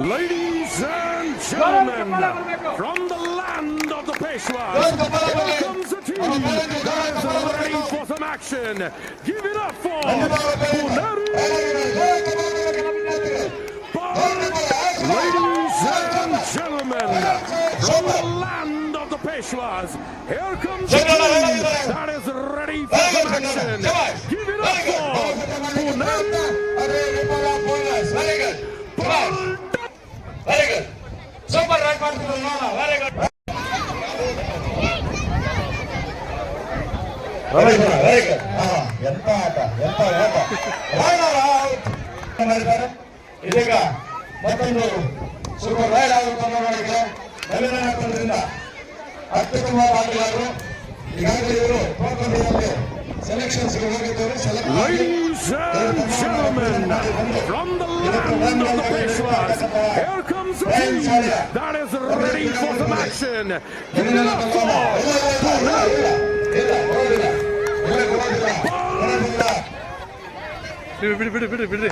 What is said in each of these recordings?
Ladies and gentlemen, from the land of the Peshwas, here comes a team that is ready for some action. Give it up for Punari. Ladies and gentlemen, from the land of the Peshwas, here comes a team that is ready for some action. Give it up for Punari. Very good. Super right part to Nona. Very good. Very good. Very good. ಎಂತ ಆಟ ಮಾಡಿದ್ದಾರೆ. ಇದೀಗ ಮತ್ತೊಂದು super ride ಆಗುತ್ತೆ ನೋಡೋದಕ್ಕೆ ನವೀನ ತಂಡದಿಂದ ಅತ್ಯುತ್ತಮ ಆಟಗಾರರು ಈಗಾಗಲೇ ಇವರು ಪ್ರೋಗ್ರಾಂನಲ್ಲಿ ಸೆಲೆಕ್ಷನ್ಸ್ ಹೋಗಿದ್ದಾರೆ. Ladies and gentlemen, from the land of the Peshwas, here comes a team that is ready for some action. Give it up for ಬಿಡ್ರಿ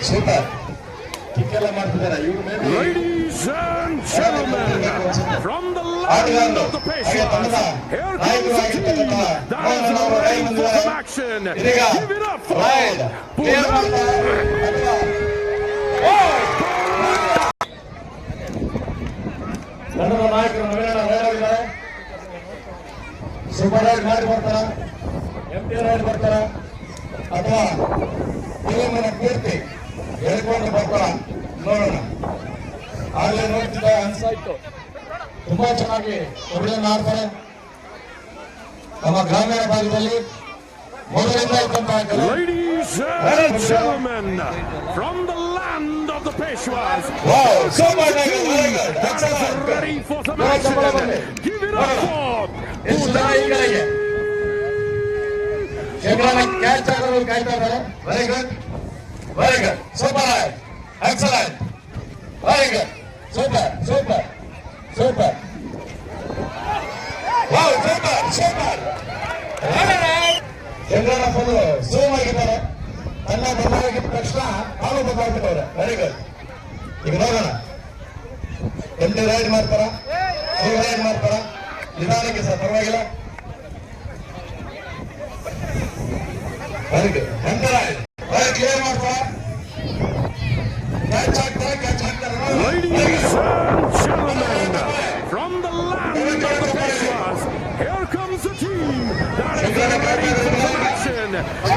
ಸೂಪರ್ ಕಿಕ್ಕೆಲ್ಲ ಮಾಡ್ತಿದ್ದಾರೆ ಇವರು. Ladies and gentlemen, from the land of the Peshwas, here comes a team that is ready for some action. Give it up for ತಂಡದ ನಾಯಕರು ನವೀನ ರೈಡಾಗಿದ್ದಾರೆ. Super ride ಮಾಡಿ ಬರ್ತಾರ, ಎಂಟಿ ride ಬರ್ತಾರ ಅಥವಾ ಟೀಮಿನ ಕೀರ್ತಿ ಹೇಳ್ಕೊಂಡು ಬರ್ತಾರ ನೋಡೋಣ. ಆಗಲೇ ನೋಡ್ತಿದ್ದ ಅನ್ಸಾಯ್ತು, ತುಂಬಾ ಚೆನ್ನಾಗಿ ಕಬಡ್ಡಿಯನ್ನು ಆಡ್ತಾರೆ. ನಮ್ಮ ಗ್ರಾಮೀಣ ಭಾಗದಲ್ಲಿ ಮೊದಲಿಂದ ಇದ್ದಂತಹ Ladies and gentlemen, from the land of the Peshwas, ready for some action. Give it up for catch ಆಡಲು ಕಾಯ್ತಾ ಇದ್ದಾರೆ. Very good, very good, super, excellent, very good, super super super, wow, super super. ಚಂದ್ರನ full zoom ಆಗಿದ್ದಾರೆ. ತನ್ನ ಬದಲಾಗಿದ್ದ ತಕ್ಷಣ ಕಾಲು ಬದಲಾಗ್ಬಿಟ್ಟವ್ರೆ. Very good. ಈಗ ನೋಡೋಣ, empty raid ಮಾಡ್ತಾರ, ಝೂಮ್ ರೈಡ್ ಮಾಡ್ತಾರ. ನಿಧಾನಕ್ಕೆ ಸರ್, ಪರವಾಗಿಲ್ಲ. Very good. Empty raid clear ಮಾಡ್ತಾರ, ಕ್ಯಾಚ್ ಆಗ್ತಾರೆ, ಕ್ಯಾಚ್ ಆಗ್ತಾರೆ. Ladies and gentlemen, from the land of the Peshwas, here comes a team that is ready for some action.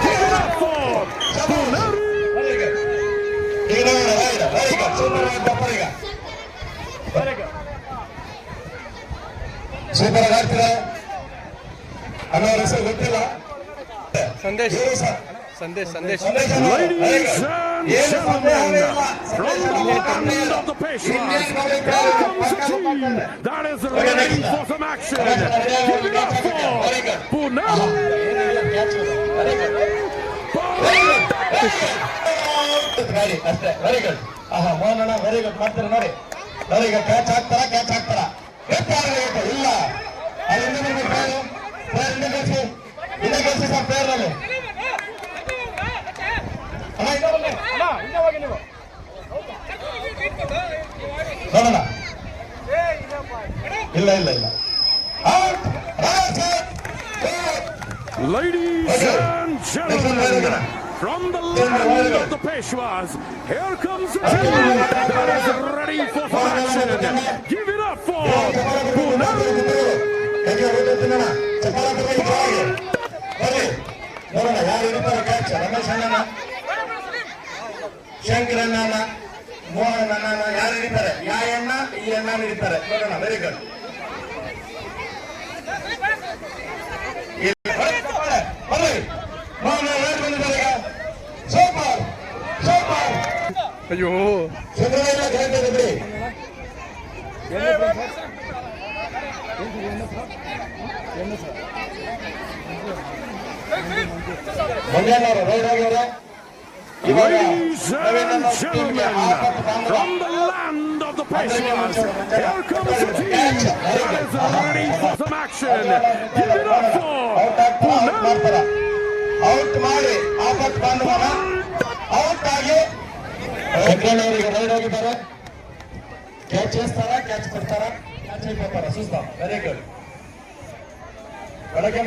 Give it up for Punari. Very good. ಈಗ ನೋಡೋಣ raid. Very good, super raid ಬರ್ತಾರೆ ಈಗ. Very good, super ಆಗಿ ಆಡ್ತಿದ್ದಾರೆ. ಅನ್ನೋರ ಹೆಸರು ಗೊತ್ತಿಲ್ಲ. ಸಂದೇಶ್ ಇವರು sir Sandesh Ladies and gentlemen, from the land of the Peshwas, here comes a team that is ready for some action. Give it up for Punari. ಗಾಡಿ ಅಷ್ಟೇ. Very good. ಮೋಹನಣ್ಣ ವೆರಿ ಗುಡ್ ಮಾಡ್ತಾರೆ ನೋಡಿ. Very good. ಕ್ಯಾಚ್ ಹಾಕ್ತಾರ, catch ಹಾಕ್ತಾರ. ಇಲ್ಲ, ಅಲ್ಲಿಂದ player ಇಂದ ಗೆಲ್ಸಿ ಸರ್, ಪ್ಲೇಯರ್ ನಲ್ಲಿ ನೋಡೋಣ. ಇಲ್ಲ ಇಲ್ಲ ಇಲ್ಲ. Ladies and gentlemen, from the land of the Peshwas, here comes a team that is ready for some action. Give it up for Punari. ನೋಡೋಣ ಯಾರು ಇರ್ತಾರೆ ಕ್ಯಾಚ್. ರಮೇಶ್ ಅಣ್ಣನ, ಶಂಕರಣ್ಣ, ಮೋಹನ್ ಅಣ್ಣ ಯಾರು ಇರ್ತಾರೆ? ಯಾ ಅಣ್ಣ ಈ ಅಣ್ಣ ಇರ್ತಾರೆ. ನೋಡೋಣ. Very good. ಮೋಹನ್ ಯಾರು ಬಂದಿದ್ದಾರೆ ಈಗ? Super super. ಅಯ್ಯೋ ಚಂದ್ರನ ಕೇಳ್ತಿದ್ರಿ. ಮಂಡ್ಯನವರು ರೈಡ್ ಆಗ್ಯಾರ. Ladies and gentlemen, from the land of the Peshwas, here comes a team that is ready for some action. Give it up for Punari. ಭಾನುವಾರ ಔಟ್ ಆಗಿ ಶಂಕರಣ್ಣವರಿಗೆ ರೈಡ್ ಹೋಗಿದ್ದಾರೆ. Catch చేస్తారా, ಕ್ಯಾಚ್ ಕೊಡ್ತಾರಾ, catch అయిపోతారా చూస్తాం. Very good. ಬೆಳಗ್ಗೆ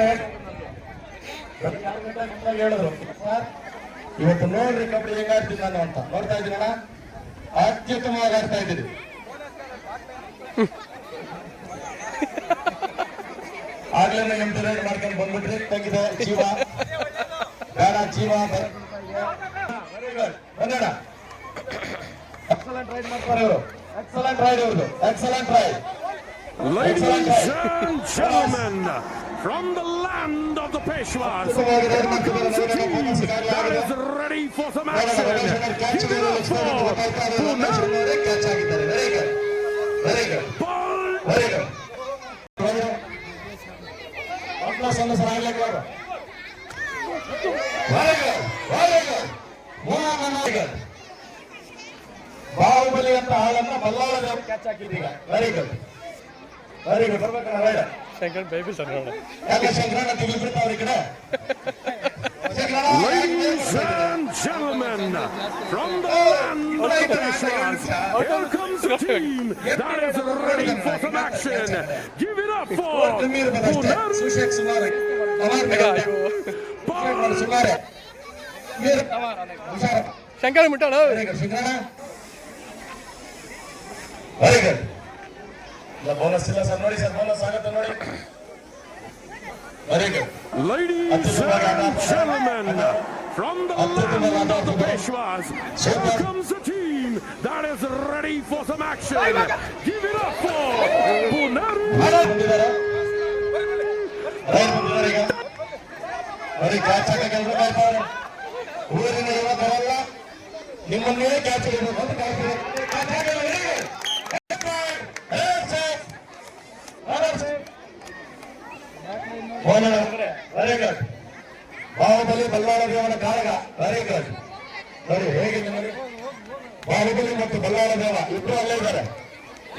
ಹೇಳಿದ್ರು sir ಇವತ್ತು ನೋಡ್ರಿ ಕಬಡ್ಡಿ ಹೆಂಗ ಆಡ್ತೀನಿ ನಾನು ಅಂತ. ನೋಡ್ತಾ ಇದ್ದೀರಣ್ಣ, ಅತ್ಯುತ್ತಮವಾಗಿ ಆಡ್ತಾ ಇದ್ದೀರಿ. ಆಗ್ಲೇ ನಿಮ್ದು ರೈಡ್ ಮಾಡ್ಕೊಂಡು ಬಂದ್ಬಿಟ್ರಿ. ತೆಗಿದೆ ಜೀವ ಬೇಡ, ಜೀವ ವೆರಿ ಗುಡ್. ಬಂದೋಣ. ಎಕ್ಸಲೆಂಟ್ ರೈಡ್ ಮಾಡ್ತಾರೆ ಇವರು. ಎಕ್ಸಲೆಂಟ್ ರೈಡ್ ಇವ್ರದ್ದು. Excellent raid. Ladies and gentlemen, from the land of the Peshwas, here comes a team that is ready for some action. Give it up for Punari. Very good. Very good. Ball. Very good. Very good. Very good. Baahubali ಅಂತ ಹಾಳನ್ನ Ballala catch ಹಾಕಿದ್ದೀಗ. Very good. Very good. ಬರ್ಬೇಕಣ್ಣ raid. Shankar baby sir ನೋಡ ಯಾಕೆ ಶಂಕರಣ್ಣ ತಿರುಗಿ ಬಿಡ್ತಾವ್ರ ಈ ಕಡೆ. Ladies and gentlemen, from the land of the Peshwas, here comes a team that is ready for some action. Give it up for Punari. ಸುಶೇಕ್ ಸುಮಾರ್ ಸುಮಾರೆ ಶಂಕರ್ ಮುಟ್ಟಾಡ. Very good. ಶಂಕರಣ್ಣ ವೆರಿ ಗುಡ್. ಬೋನಸ್ ಇಲ್ಲ ಸರ್, ನೋಡಿ ಸರ್ ಬೋನಸ್ ಆಗುತ್ತೆ ನೋಡಿ. Very good. Ladies and gentlemen, from the land of the Peshwas, here comes a team that is ready for some action. Give it up for Punari. ಬಂದಿದ್ದಾರೆ ride ಬಂದಿದ್ದಾರೆ ಈಗ. ಬರೀ catch ಹಾಕಕ್ಕೆ ಎಲ್ರು ಕಾಯ್ತಾರೆ. ಊರಿನ ಯುವ ಬರಲ್ಲ, ನಿಮ್ಮನ್ನೇ ಕ್ಯಾಚ್ ಹಿಡಿಬೇಕು ಅಂತ ಕಾಯ್ತಾರೆ. ಕ್ಯಾಚ್ ಹಾಕಲ್ಲ. Very good. ಬಾಹುಬಲಿ ಬಲ್ಲಾಳ ದೇವನ ಕಾಳಗ. Very good. ನೋಡಿ ಹೇಗಿದೆ ನೋಡಿ, ಬಾಹುಬಲಿ ಮತ್ತು ಬಲ್ಲಾಳ ದೇವ ಇಬ್ಬರು ಅಲ್ಲೇ ಇದ್ದಾರೆ.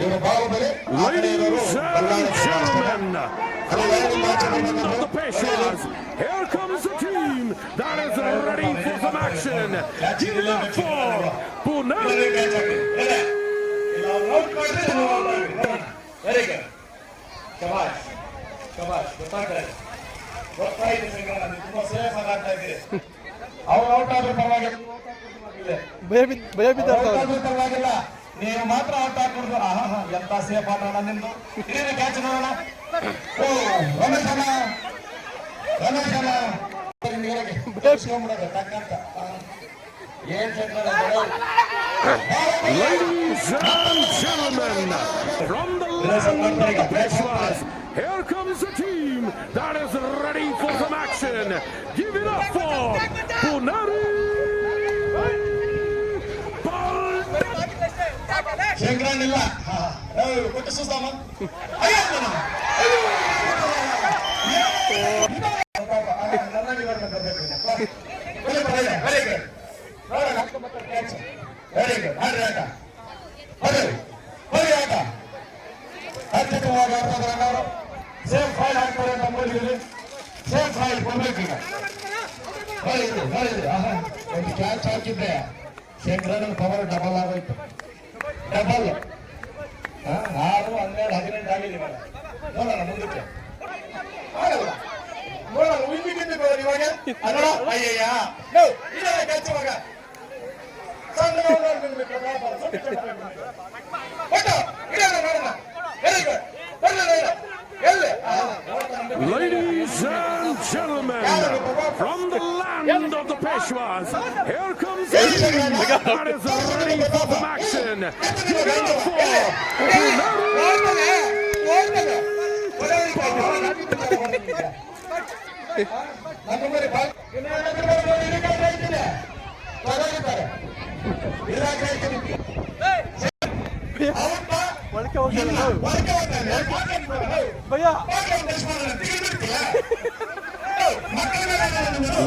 ಇವರು Bahubali, Ladies and gentlemen, from the land of the Peshwas, here comes a team that is ready for some action. Give it up for Punari. Very good. ಶಬಾಷ್ ಶಬಾಷ್. ಗೊತ್ತಾಗ್ತದೆ, ಗೊತ್ತಾಯ್ತು ಶಂಕರಣ್ಣ, ನೀವು ತುಂಬಾ ಸೇಫ್ ಆಗಿ ಆಡ್ತಾ ಇದ್ದೀರಿ. ಅವ್ರು ಔಟ್ ಆದ್ರೂ ಪರವಾಗಿಲ್ಲ, ಭಯ ಬಿದ್ದಾರ ಪರವಾಗಿಲ್ಲ, ನೀವು ಮಾತ್ರ ಔಟ್ ಹಾಕೊಡ್ದು. ಆಹಾ ಎಂತ ಸೇಫ್ ಆಡೋಣ ನಿಮ್ದು. ಇದೇನು ಕ್ಯಾಚ್ ನೋಡೋಣ. ಓ ರಮೇಶ್ ಅಣ್ಣ, ರಮೇಶ್ ಅಣ್ಣ ಬೆಳೆಸ್ಕೊಂಡ್ಬಿಡೋದು ಟಕ್ಕಂತ. ಏನ್ ಶಂಕರಣ್ಣ. Ladies and gentlemen, from the land of the Peshwas, here comes a team that is ready for some action. Give it up for Punari. Ball. ಶಂಕರಣ್ಣ ಇಲ್ಲ ಕೊಟ್ಟು ಸುಸ್ತಾಮ. Very good. Very good. ಆಡ್ರಿ ಆಟ, ಬರೀ ಆಟ ಅತ್ಯುತ್ತಮವಾಗಿ ಆಡ್ತಾರೆ ಅವರು. ಸೇಫ್ ಫೈಲ್ ಹಾಕ್ತಾರೆ ಅಂತ ಮೂಲಿಗೆ ಸೇಫ್ ಫೈಲ್ ಕೊಡ್ಬೇಕೀಗ. ನೋಡಿದ್ರಿ ನೋಡಿದ್ರಿ, ಒಂದು ಕ್ಯಾಚ್ ಹಾಕಿದ್ದೆ ಶಂಕರಣ್ಣನ ಪವರ್ ಡಬಲ್ ಆಗೋಯ್ತು. ಡಬಲ್ 6, 12, 18 ಆಗಿದೆ. ನೋಡೋಣ ಮುಂದಕ್ಕೆ ಆಗಲ್ಲ. ನೋಡೋಣ ಉಳಿಬಿಟ್ಟಿದ್ದು ಇವಾಗ ಅಲ್ಲ. ಅಯ್ಯಯ್ಯ ಇಲ್ಲ ಕ್ಯಾಚ್ ಇವಾಗ ಸಣ್ಣ Ladies and gentlemen, from the land of the Peshwas, here comes a team that is ready for some action. Give it up for ಒಳಕ್ಕೆ ಹೋಗಲ್ಲ ಭಯ.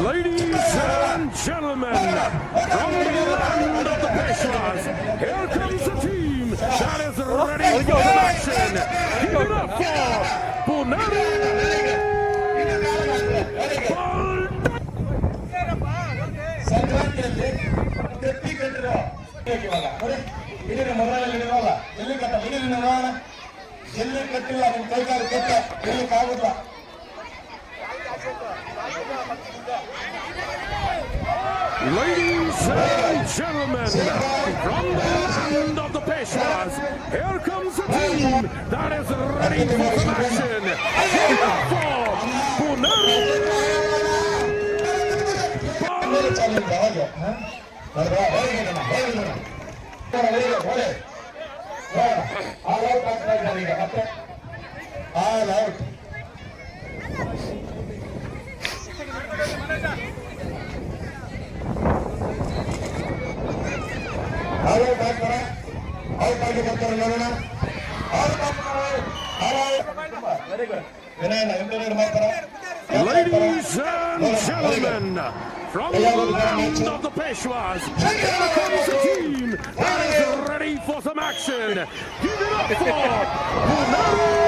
Ladies and gentlemen, from the land of the Peshwas, here comes a team that is ready for some action. Give it up for Punari. Ball. ಕತ್ತಿ ಕಟ್ಟಿರೋ ಇವಾಗ ನೋಡಿ ಇಡೀ ಮೊಬೈಲಲ್ಲಿ ಇಡಿರೋಲ್ಲ ಎಲ್ಲಿ ಕಟ್ಟ ಇಡೀ ನೋಡೋಣ ಎಲ್ಲಿ ಕಟ್ಟಿಲ್ಲ ನಿಮ್ ಕೈಗಾರ ಕಟ್ಟ ಇರ್ಲಿಕ್ಕೆ ಆಗುದಿಲ್ಲ Ladies and gentlemen, from the land of the Peshwas, here comes a team that is ready for some action. Give it up for Punari! Challenge ಅವಾಗ ಆಲ್ ಔಟ್ ಆಗ್ತಾ ಇದ್ದಾರೆ ಈಗ ಮತ್ತೆ ಆಲ್ ಔಟ್ ಆಲ್ ಔಟ್ ಆಗ್ತಾರೆ out ಆಗಿ ಬರ್ತಾರೆ ನೋಡೋಣ out ಆಗ್ತಾರೆ ವೆರಿ ಗುಡ್ ವಿನಯನ ಇಂಟರ್ವ್ಯೂ ಮಾಡ್ತಾರೆ Ladies and gentlemen, from the land of the Peshwas, here comes a team that is ready for some action. Give it up for Punari!